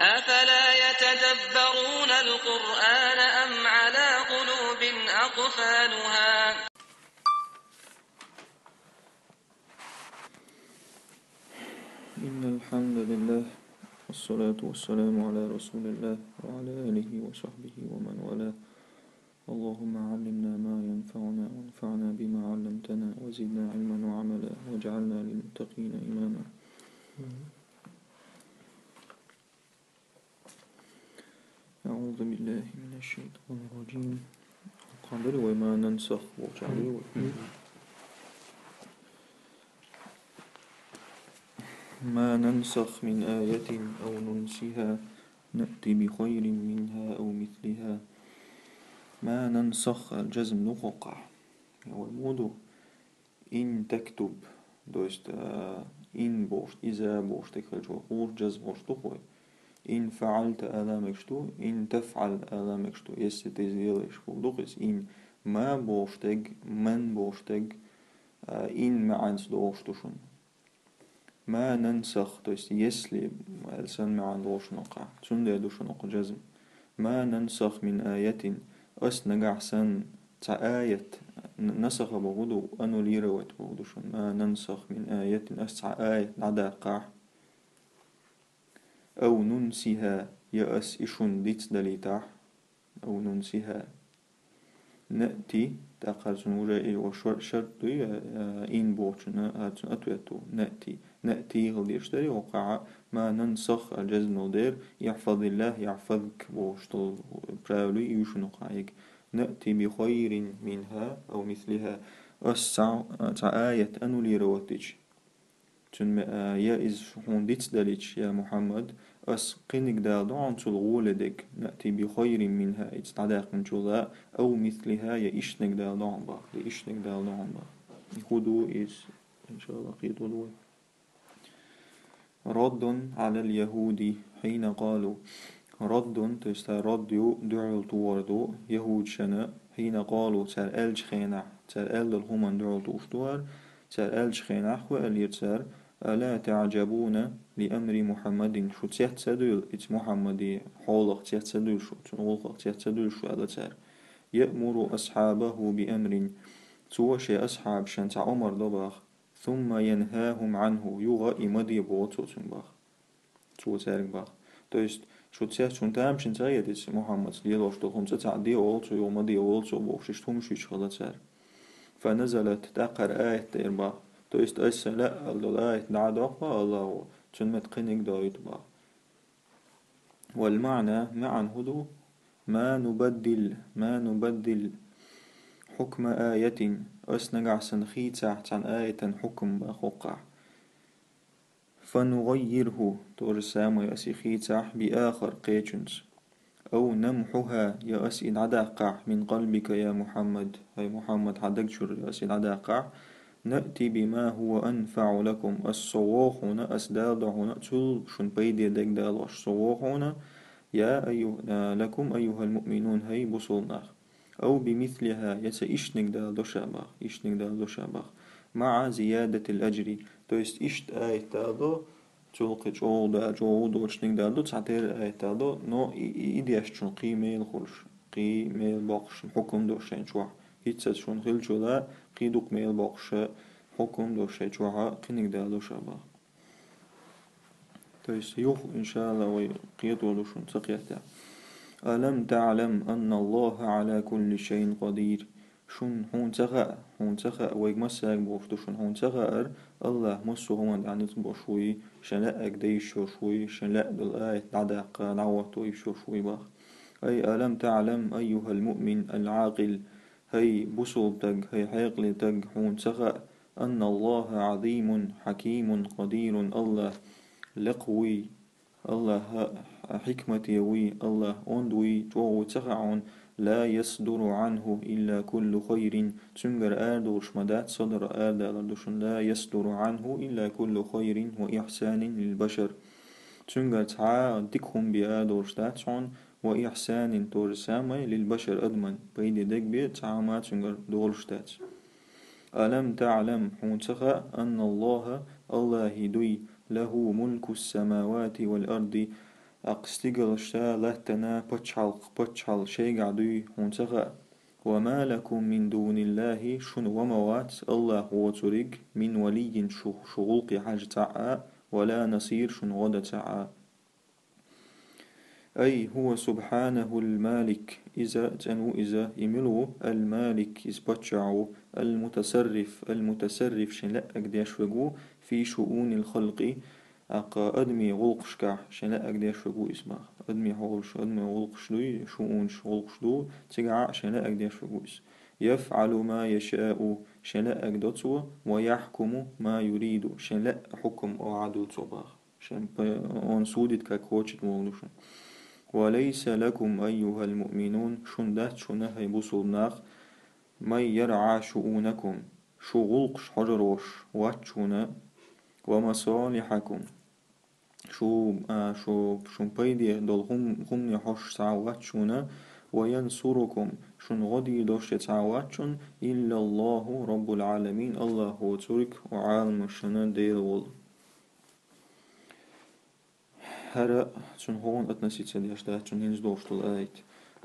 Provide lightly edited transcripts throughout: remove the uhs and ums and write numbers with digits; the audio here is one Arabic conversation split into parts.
أفلا يتدبرون القرآن أم على قلوب أقفالها. إن الحمد لله والصلاة والسلام على رسول الله وعلى آله وصحبه ومن والاه. اللهم علمنا ما ينفعنا وانفعنا بما علمتنا وزدنا علما وعملا واجعلنا للمتقين إماما. أعوذ بالله من الشيطان الرجيم. قبل وما ننسخ ما ننسخ من آية أو ننسها نأتي بخير منها أو مثلها. ما ننسخ الجزم نققع والموضوع إن تكتب دوست إن بوشت إذا بوشت كالجو قور جزم بوشت قوي إن فعلت آلامكشتو إن تفعل آلامكشتو يستيزيلش بودقس إن ما بوشتج من بوشتج إن معنس دوشتوشن. ما ننسخ دوست يسلي ألسن معن دوشنقع تندي دوشنق جزم. ما ننسخ من آية أسنقع سن آية نسخ بغدو أنو ليروت بغدوشن. ما ننسخ من آية أسع آية نعدا قاح أو ننسها يأس إشون ديت دليتاح أو ننسها نأتي تأخذ سنورة وشرط شرطي إن بوشنا هاتسن أتويتو نأتي هل يشتري وقع. ما ننسخ الجزم ودير يحفظ الله يحفظك بوشتل براولي يوشنو قايك. نأتي بخير منها أو مثلها أسع آية أنو ليروتج تن يا إز هون ديت دليتش يا محمد أس قينك دالدو عن تلغولدك. نأتي بخير منها إتستعداق من جولا أو مثلها يا إشنك دالدو عن باق يا إشنك دالدو عن باق يخدو إز إن شاء الله قيدو. رد على اليهود حين قالوا رد تستا رد دعو توردو يهود شنا حين قالوا تر ألج خينح تر أل الهمن دعو توشتوار تر ألج خينح وأل يتسر ألا تعجبون لأمر محمد شو تيحت سدول إت محمدي حولق تيحت سدول شو تنغلق تيحت سدول شو ألا تر يأمر أصحابه بأمر توشي أصحاب شنت عمر دباخ ثم ينهاهم عنه يغا إمدي بوتو تنباخ تو تارك باخ. То есть شو تسيح شو تام شن تغير محمد ليلوش تقوم تتعدي أولتو يومدي أولتو بوشش تمشيش خلاص. فنزلت تقر آية تيربا تو است أسلا الآية نعدقها الله تنمت قنق دايت با. والمعنى معا هدو ما نبدل حكم آية أسنقع سنخيت عن آية حكم بخقع فنغيره تورسام يأسي بآخر قيتشنس أو نمحها يأسي عداقع من قلبك يا محمد. هاي محمد حدك شر يأسي عداقع. نأتي بما هو أنفع لكم الصواخون أسدادهون تل شن بيدي دك دالوش صواخون يا أيها لكم أيها المؤمنون هاي بصلنا أو بمثلها يسا إشنك دال دوشاباخ مع زيادة الأجر. تو است إشت آية تادو تلقي جو شنك دالدو تعتير آية تادو نو إيديش شن قيمة الخلش قيمة الباقش حكم دوشين شوح هيتسا شن خل جولا قيدوك ميل باقش حكم دوشين شوحا قينك دالدو شاباخ. تو است يوخ إن شاء الله وقيد ولوشن تقيتا. ألم تعلم أن الله على كل شيء قدير. شون هون تخا ويجمسك بوفتو شون هون تخا الله مسو هون يعني تبوشوي شنلا أقديش شوي شنلا بالآية نعدق نعوتو شوي باخ. أي ألم تعلم أيها المؤمن العاقل هي بصل تج هي حيقل تج هون تخا أن الله عظيم حكيم قدير. الله لقوي الله حكمة يوي الله أندوي تو تخعون لا يصدر عنه إلا كل خير تنجر آدوش مدات صدر آدالدوشن لا يصدر عنه إلا كل خير وإحسان للبشر تنجر تعا ديكهم بآدوش داتشون وإحسان تورسامي للبشر أدمن بيدي ديك بيت تعا تنجر دولش دات. ألم تعلم حونتخا أن الله هدوي له ملك السماوات والأرض أقستيقلشتا لهتنا بتشحل شي قعدوي هونتغا وما لكم من دون الله شن وموات الله هو تريق من ولي شغلق حاج تعا ولا نصير شن غدا تعا أي هو سبحانه المالك إذا تنو إذا يملو المالك إزبتشعو المتصرف شن لا أقداش وقو في شؤون الخلق أقا أدمي غلقشكا شن لا أقداش وقو اسمه أدمي غلقش دوي شؤون غلقش دو تقع شن لا أقداش وقو اس يفعل ما يشاء شن لا أقدتو ويحكم ما يريد شن لا حكم أو عدو صباح شن أون سودت كاكوتشت مولوشن وليس لكم أيها المؤمنون شندات شنه بوصلناخ من يرعى شؤونكم شغلقش حجروش واتشونا ومصالحكم شو بيدي دول هم يحوش تعواتشونا وينصركم شن غدي دوش تعواتشون إلا الله رب العالمين الله هو ترك وعالم شنا دير وال هرا تون هون أتنسيت سديش ده تون هنز دوشتل آيت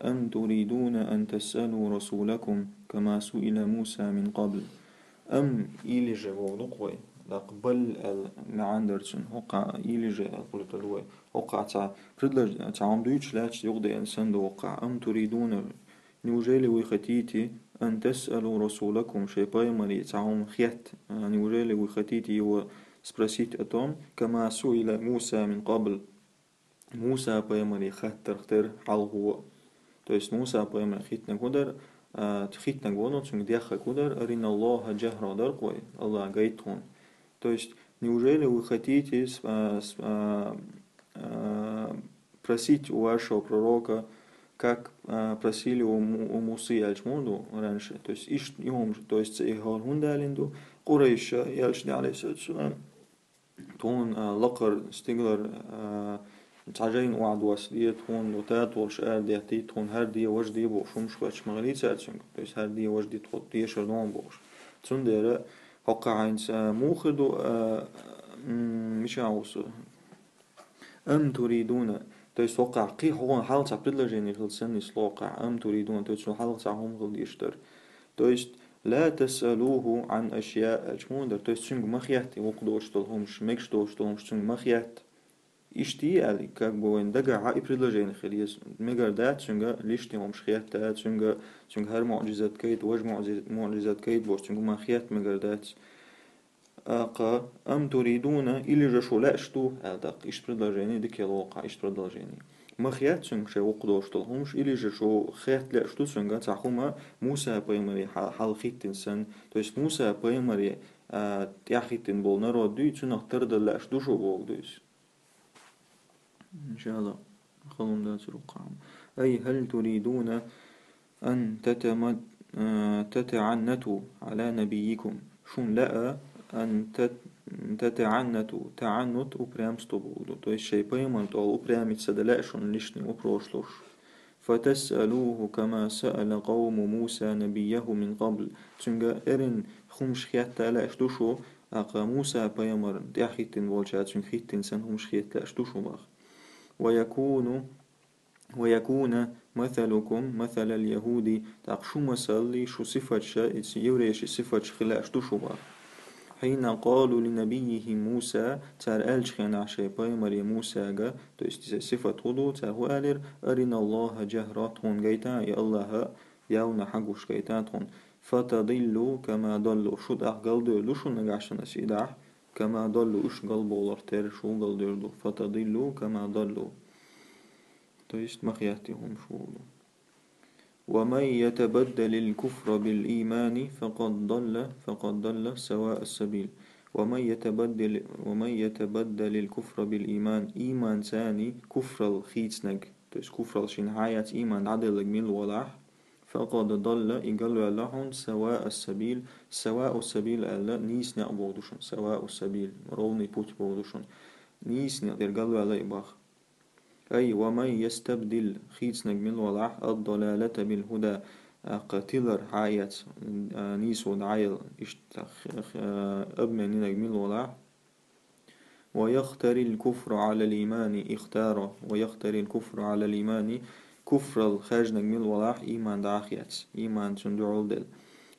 أم تريدون أن تسألوا رسولكم كما سئل موسى من قبل أم إيلجا ونقوي لقبل معاندرتون وقع إيلجا قلت الوي وقع تا بريدلر تعام دويتش لاتش يغدي إنسان دو وقع أم تريدون نوجيلي ويختيتي أن تسألوا رسولكم شي بايمري تعام خيات نوجيلي ويختيتي هو سبرسيت أتوم كما سئل موسى من قبل موسى بايمري خطر خطر حال هو то есть موسى بايمري خيتنا قدر تخيتنا قوانو تسمك ديخا قدر أرين الله جهرا در قوي الله قايتون то есть неужели вы хотите просить у вашего пророка как просили у Мусы Альчмунду раньше то есть иш يوم то есть إيهار هندالندو قريش يالشني عليه السلام تون لقر ستيغلر تعجين وعد واسلية تون لوتات والشقار ديهتي تون هر دي وش دي بوش ومش باتش مغليت ساتسنج بس هر دي وش دي تحط دي شردون بوش تون ديرا حقا عينس موخدو مش عاوز أم تريدون то есть وقع قي هون حال تعبد لجيني في السن سلوقع أم تريدون то есть حال تعهم غل يشتر то есть لا تسألوه عن أشياء أجمون то есть سنج مخياتي وقدوش تلهمش مكش دوش تلهمش سنج مخيات اشتي علي как бы он дага и предложение خليس مقر دات سنجا ليشتي همش خيات دات سنجا هر معجزات كيد وج معجزات كيد بوش سنجا ما خيات مقر دات أقا أم تريدون إلي جشو لا اشتو هذا إيش предложение ديك الواقع إيش предложение ما خيات سنج شيء وقدوش تلهمش إلي جشو خيات لا اشتو سنجا تعخوما موسى بايمري حال خيتن سن то есть موسى بايمري تياخيتن بول نرود دوي تنخ ترد لا اشتو شو بول دويس إن شاء الله خلهم ذات القام أي هل تريدون أن تتعنتوا على نبيكم شون لأ أن تتعنتوا تعنت أبرامستبودو то есть شيء пойман то أبرامت سدلاء لشني أبروشلوش فتسألوه كما سأل قوم موسى نبيه من قبل تنجا إرن خمش خيات لا اشتوشو أقا موسى بيمر ديحيتن والشات خيتن سن خمش خيات لا اشتوشو باخ ويكون مثلكم مثل اليهود تقشو مسلي شو صفة شائد يوريش صفة خلاش تشوبا حين قالوا لنبيه موسى تار ألش خينا عشي بايمر موسى جا تو است صفة هدو تهو ألر أرنا الله جهرات هون جيتا يا الله يونا حقوش جيتا هون فتضلوا كما ضلوا شد أحقل دولو شو نجاشنا سيدح كما ضلوا إيش قلبوا لرتر شو قل دردو فتضلوا كما ضلوا то есть مخياتهم شو ومن يتبدل الكفر بالإيمان فقد ضل سواء السبيل ومن يتبدل الكفر بالإيمان إيمان ثاني كفر الخيتنج то есть كفر الشنعايات إيمان عدل من الولاح فقد ضل إقلوا لهم سواء السبيل سواء السبيل ألا نيس نعبودشون سواء السبيل رولني بوت بودشون نيس نقلوا على إباخ أي ومن يستبدل خيتنج من الولاح الضلالة بالهدى قتلر حياة نيس ودعيل أبمنينج من الولاح ويختري الكفر على الإيمان اختار ويختري الكفر على الإيمان كفر الخارج نجمل ولاح إيمان داخيات إيمان تندعو دل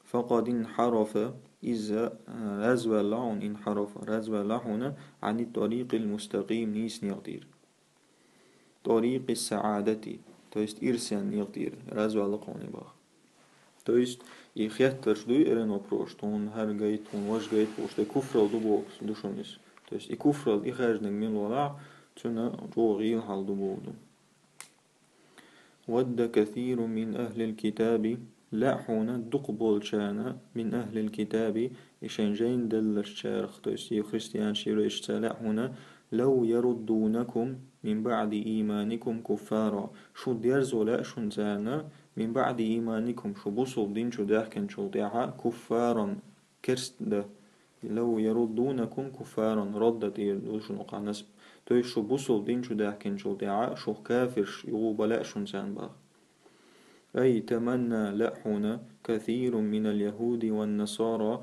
فقد انحرف إذا رزو اللعون انحرف رزو اللعون عن الطريق المستقيم نيس نيغدير طريق السعادة تويست إرسان نيغدير رزو اللقون باخ تويست يخيتر شدوي إرنو بروش تون هر جايت تون واش جايت بروش تي كفر دبوك دوشونيس تويست كفر إخراج نجمل ولاح تنا جو غيل حال دبوك ود كثير من أهل الكتاب لاحون دقبول شانا من أهل الكتاب إشنجين دل الشارخ توسي خريستيان شيريش لاحون لو يردونكم من بعد إيمانكم كفارا شو ديرزو لا شون زانا من بعد إيمانكم شو بوصل دين شو داحكن شو ديعا كفارا كرست ده لو يردونكم كفارا ردت يردوشن وقع نسب توي شو بوصل دين شو داحكن شو ديعا شو كافر يغو بلاء شون زان باغ أي تمنى لحون كثير من اليهود والنصارى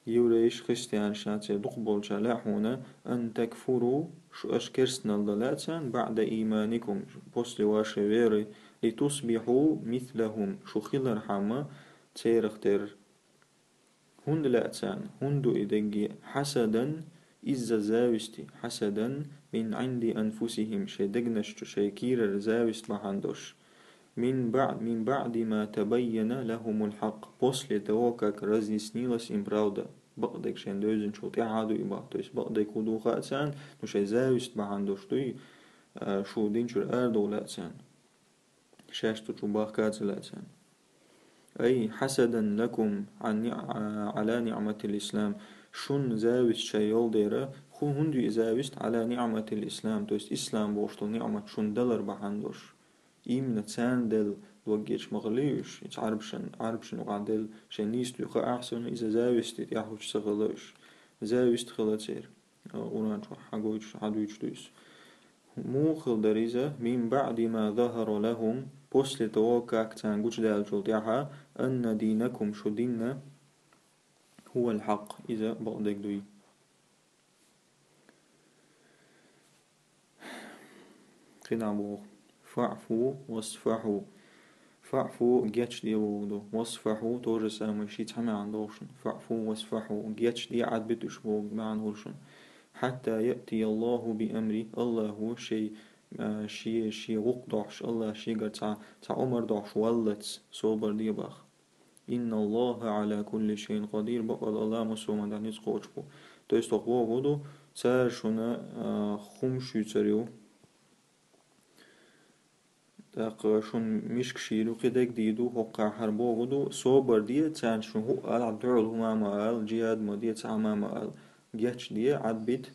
يوريش خستيان شاتي دقبول لحون أن تكفروا شو أشكرسنا اللاتان بعد إيمانكم بوسلي واشويري لتصبحوا مثلهم شو خلر حما تيرختر هند لاتان هندو إدقي حسدا إذا زاوستي حسدا من عند أنفسهم شي دقنشتو شي كيرر زاوست بحندوش من بعد ما تبين لهم الحق после того как разъяснилась им правда بقدك شين دوزن شو تعادو إبا то есть بقدك ودو خاتسان نو زاوست بحندوش توي شو دين شو الأردو لاتسان شاشتو شو باخكات لاتسان أي حسدا لكم على نعمة الإسلام شون زاوست شي يولديرا خو هندو زاوست على نعمة الإسلام تو есть إسلام بوشتو نعمة شون دلر بحندوش إيمنا تسان دل وجيش مغليوش عربشن وقعدل شنيستو يخا أحسن إذا زاوستي يحوش سغلوش زاوست خلاتير ورانشو حدويش دويس مو خلدريزة من بعد ما ظهر لهم после того как تانجوش دال جلتيها أن دينكم شو ديننا هو الحق إذا بقدك دوي خدع بوخ فاعفوا واصفحوا فاعفوا جيتش دي وودو واصفحوا توجه سامي شي تحمي عن دوشن فاعفوا واصفحوا جيتش دي عاد بتش بوغ معن هورشن حتى يأتي الله بأمري الله هو شي وقدوش الله شي قد تا عمر دوش ولتس صوبر دي باخ إن الله على كل شيء قدير بقى الله مسوما دانيس قوچبو то есть تقوى ودو تار شونا خمشو تريو تاق شون مشك شيلو قدك ديدو هقع حربو ودو صوبر دي تان شون هو قال عدعو هما مقال جياد مدية تعما مقال جيتش دي عدبت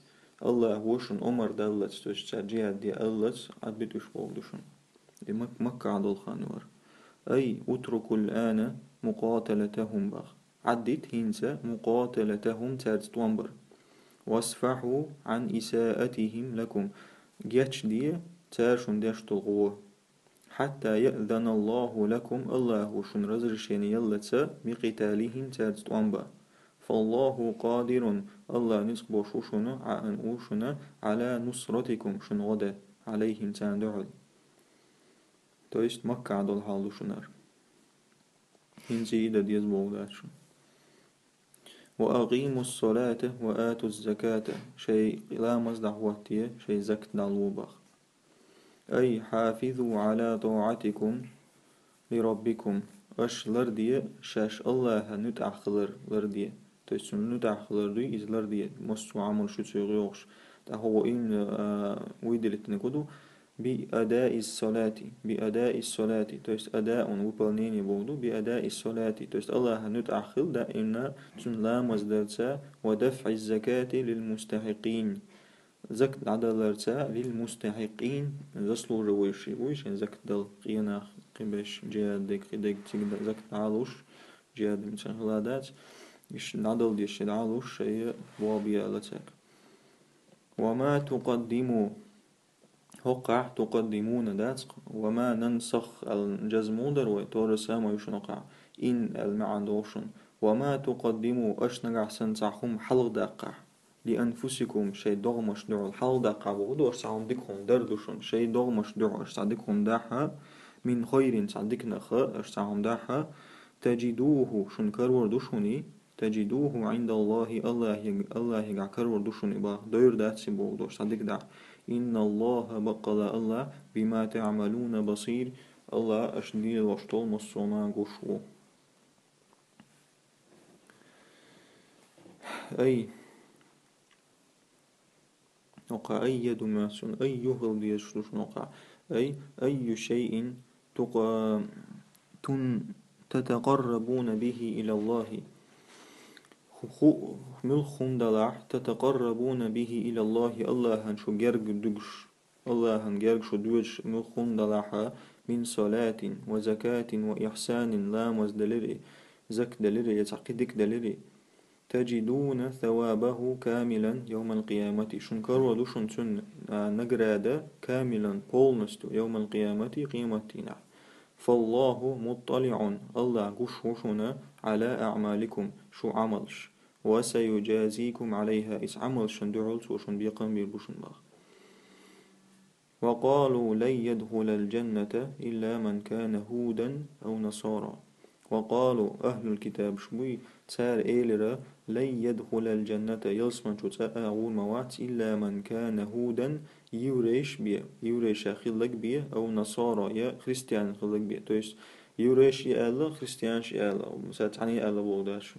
الله وشون عمر دلت توش جياد دي ألت عدبت وش بوغدوشون دي مكة عدو الخانور أي اتركوا الآن مقاتلتهم باخ عدت هنسا مقاتلتهم تارت وانبر واصفحوا عن إساءتهم لكم جيتش دي تارشون ديش تلغوه حتى يأذن الله لكم الله وشن رزرشين يلتسا بقتالهم تارت وانبا فالله قادر الله نسبو شوشنا عن اوشنا على نصرتكم شن غدا عليهم تاندعل تو есть مكة عدو الحال شنار هنزي إذا ديز بولاشن وأقيموا الصلاة وآتوا الزكاة شيء لا مصدع وقتية شيء زكت دالوبخ أي حافظوا على طاعتكم لربكم أش لردية شاش الله نتأخلر لردية تسون نتأخلر دي إز لردية مستو عمل شو تسيغيوش ده هو إن ويدلت نقولو بأداء الصلاة تو есть أداء выполнение بودو بأداء الصلاة تو есть الله نتأخر دائما تن لا مصدرتا ودفع الزكاة للمستحقين زكت عدالرتا للمستحقين زسلو رويشي ويش زكت دل قينا قبش جيادك قدك تقدر زكت عالوش جياد مثلا غلادات إيش نعدل ديش عالوش شيء وابيا لتك وما تقدموا هقع تقدمون دات وما ننسخ الجزمودر وتورسام ويشنقع إن المعنى دوشن وما تقدموا أشنقع سنتعهم حلق داقع لأنفسكم شيء دغمش دعو الحال دا قابو أرسا عندكم دردشون شيء دغمش دعو أرسا عندكم داحا من خير صدق نخ أرسا عندها تجدوه شن كرور دشوني تجدوه عند الله يقع كرور دشوني با دير دات سبو دور صدق دا إن الله بقل الله بما تعملون بصير الله أشدي وشتول مصونا قشو أي نقع أيد ما سن أي يهل يشلوش نقع أي شيء تقى تتقربون به إلى الله ملخون دلع تتقربون به إلى الله الله هنشو جرق دقش الله هنجرق شو دوش ملخون دلعها من صلاة وزكاة وإحسان لا مزدلري زك دلري يتعقدك دلري تجدون ثوابه كاملا يوم القيامة شنكر ودوشن سن نجرادة كاملا بولنستو يوم القيامة قيمتنا فالله مطلع الله قشوشنا على أعمالكم شو عملش وسيجازيكم عليها إس عمل شندعول سوشن بيقام بيربوشن باخ وقالوا لن يدخل الجنة إلا من كان هودا أو نصارى وقالوا أهل الكتاب شموي تسار إيلرا لن يدخل الجنة يلسمن شو تأغول موات إلا من كان هودا يوريش خلق بيه أو نصارى يا خريستيان خلق بيه تويس يوريش يألا خريستيانش يألا مساتعني يألا بولداش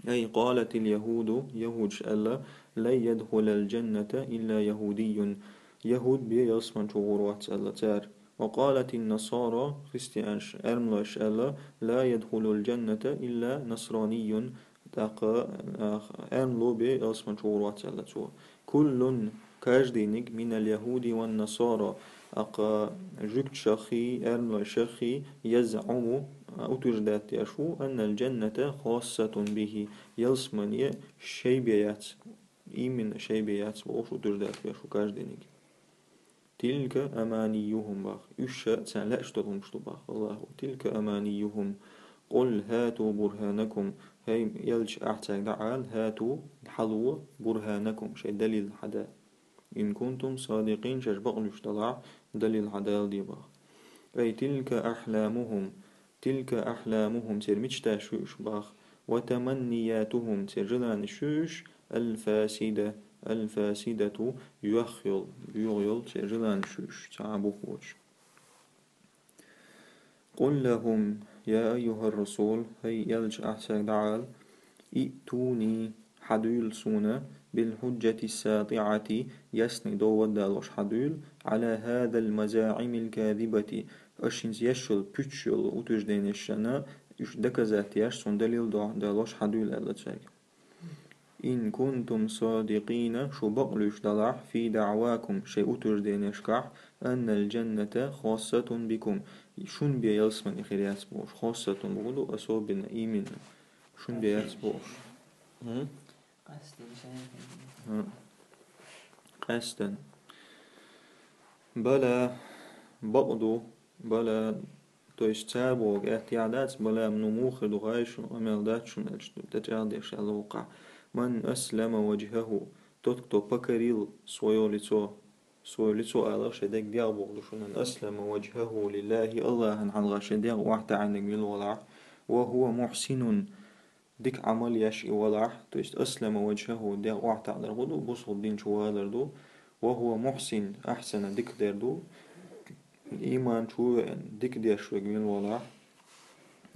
أي قالت اليهود يهود ألا لن يدخل الجنة إلا يهودي يهود بيه يلسمن شو غروات ألا تار وقالت النصارى خريستيانش أرملاش ألا لا يدخل الجنة إلا نصراني تاقا أرملو بي يلسمن شو غروات ألا تو كل كاجدينك من اليهود والنصارى أقا جكت شخي أرملا شخي يزعم أتجدات يشو أن الجنة خاصة به يلسمن شيبيات إيمن شيبيات وأشو تجدات يشو كاجدينك تلك أمانيهم باخ يشاء تسعلاش تضمشتو باخ الله تلك أمانيهم قل هاتوا برهانكم هاي يلش أحتاج دعال هاتوا حلو برهانكم شيء دليل حدا إن كنتم صادقين شجبقلش طلع دليل حدا دي باخ أي تلك أحلامهم ترميش تاشوش باخ وتمنياتهم ترجلان شوش الفاسدة يغيل ترجلان شوش تعبو خوش قل لهم يا أيها الرسول هي يلج أحسن دعال ائتوني حدول سونا بالحجة الساطعة يسني دو ودالوش حدول على هذا المزاعم الكاذبة أشنز يشل بيتشل وتجدين الشنا يش دكزات يش سون دليل دالوش حدول ألا تشاك إن كنتم صادقين شو بقلوش دلع في دعواكم شيء تجدين يشكح أن الجنة خاصة بكم شون بيلسمن إخيريات بوش خاصة بقولو أصوبنا إيمن شون بيلس بوش قصدا بلا بقدو بلا تويستابوغ احتيادات بلا منموخ دغايش ومالدات شون تجعل يشال الوقع من أسلم وجهه تكتو بكريل سويو لتو على شدك ديابوغ شون أسلم وجهه لله الله هنحلغ شديق واحد عنك بالولع وهو محسن ديك عمل يشي ولع تويست أسلم وجهه ديق واحد على الغدو بوصل دين شوالردو وهو محسن أحسن ديك دردو الإيمان شو ديك ديشوك من الوضع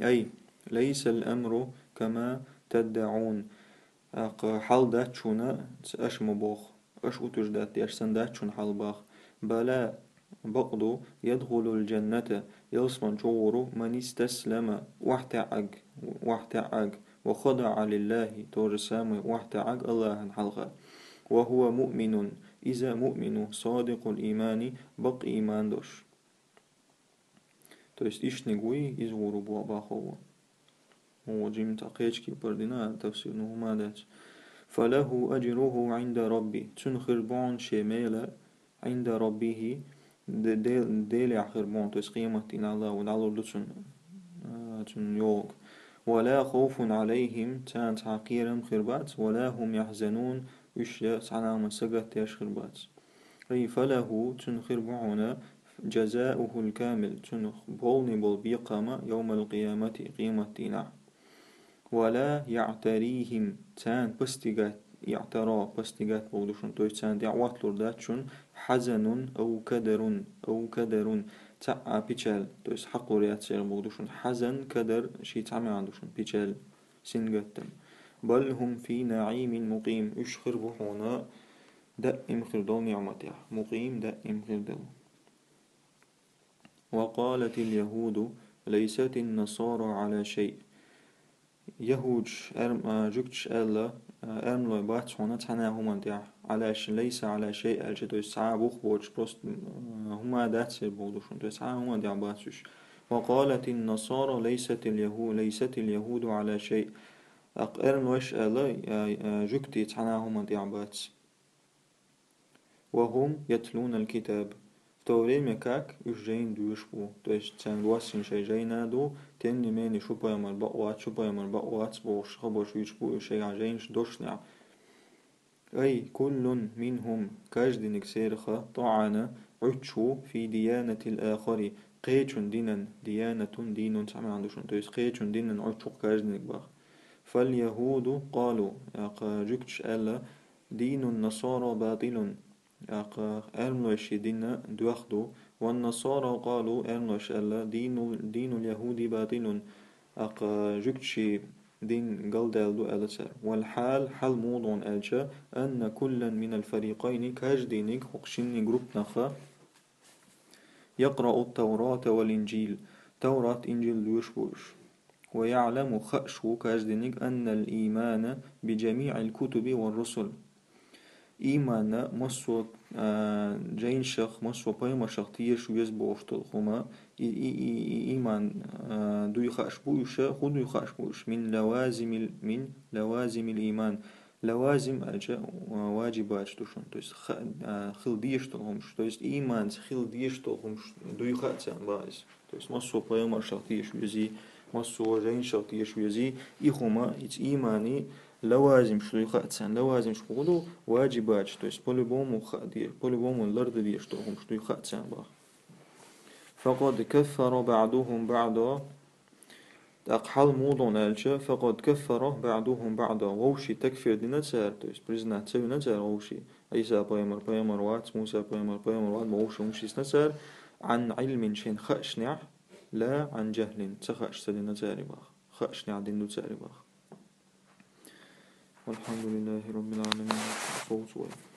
أي ليس الأمر كما تدعون حال دات شونا أش مبوخ أش أتجدات ديش سندات شون حال باخ بلا بقدو يدخل الجنة يلسمن شورو من استسلم واحتعق وخضع لله تورسام واحتعق الله حلقه وهو مؤمن إذا مؤمن صادق الإيمان بق إيمان دوش то есть ишнигуи из урубу абахова وجيم تقيشكي بردنا تفسير نهما دات فله أجره عند ربي تنخر بون شميلة عند ربه ديل خربون تو قيمة إن الله ودعلو لتن تن يوغ ولا خوف عليهم تان تعقيرم خربات ولا هم يحزنون وش سعنا مسجت ياش خربات أي فله تنخر بعنا جزاؤه الكامل تنخ بولني بول بيقامة يوم القيامة قيمة دينا ولا يعتريهم تان بستيغات يعترى بستيغات بودشون توي تان دعوات لرداتشون حزن أو كدر تاع بيتشال تويس حقو ريات سير بودشون حزن كدر شي تعمي عندوشون بيتشال سنغتن بل هم في نعيم مقيم اشخر بحونا دائم خردو نعمتها مقيم دائم خردو وقالت اليهود ليست النصارى على شيء يهود جوكتش ألا لو بات هنا تحنا هما ديع علاش ليس على شيء الجدو ساعة بوخ بوش بروست هما داتس بودوشون تو ساعة هما ديع باتش وقالت النصارى ليست اليهود على شيء وش ألا جوكتي تحنا هما ديع باتس وهم يتلون الكتاب توري مكاك جين دوشبو تويش تسان واسين شي جينا دو تاني ماني شو بايمر بقوات بوش خبوش يشبو شي عجينش دوشنع أي كل منهم كاجدنك سيرخة طعن عتشو في ديانة الآخر قيتشن دينا ديانة دين تعمل عندوشن تويس قيتشن دينا عتشو كاجدنك باخ فاليهود قالوا جكتش ألا دين النصارى باطل أرملوش دين دوخدو والنصارى قالوا أرملوش ألا دين اليهود باطل جكتشي دين قلدالدو ألسر والحال حال موضون ألشا أن كلا من الفريقين كاجدينك وقشيني جروب نخا يقرأ التوراة والإنجيل توراة إنجيل دوشبوش ويعلم خأشو كاجدينك أن الإيمان بجميع الكتب والرسل إيمان مسو جين شخ مسو بايما شختيش ويزبو أفتلخما إيمان دو يخاش بوش خود يخاش بوش من لوازم الإيمان لوازم الجا واجبات توشون تويس خل ديش تلهمش تويس إيمان خل ديش تلهمش دو يخاش بايز تويس مسو بايما شختيش ويزي مسو جين شختيش ويزي إخوما إيماني لوازم شو يخاتسان لوازم شغلو واجبات تو يس بوليبوم وخادير بوليبوم الأرض ديش توهم شو يخاتسان باخ فقد كفر بعضهم بعضا أقحل موضوع نالشة فقد كفر بعضهم بعضا ووشي تكفير دي نتسار تو يس بريزنا تسوي نتسار ووشي عيسى بايمر وات موسى بايمر وات ووشي ومشي نتسار عن علم شين خأشنع لا عن جهل تخأش سدي نتساري باخ خأشنع دين نتساري باخ والحمد لله رب العالمين.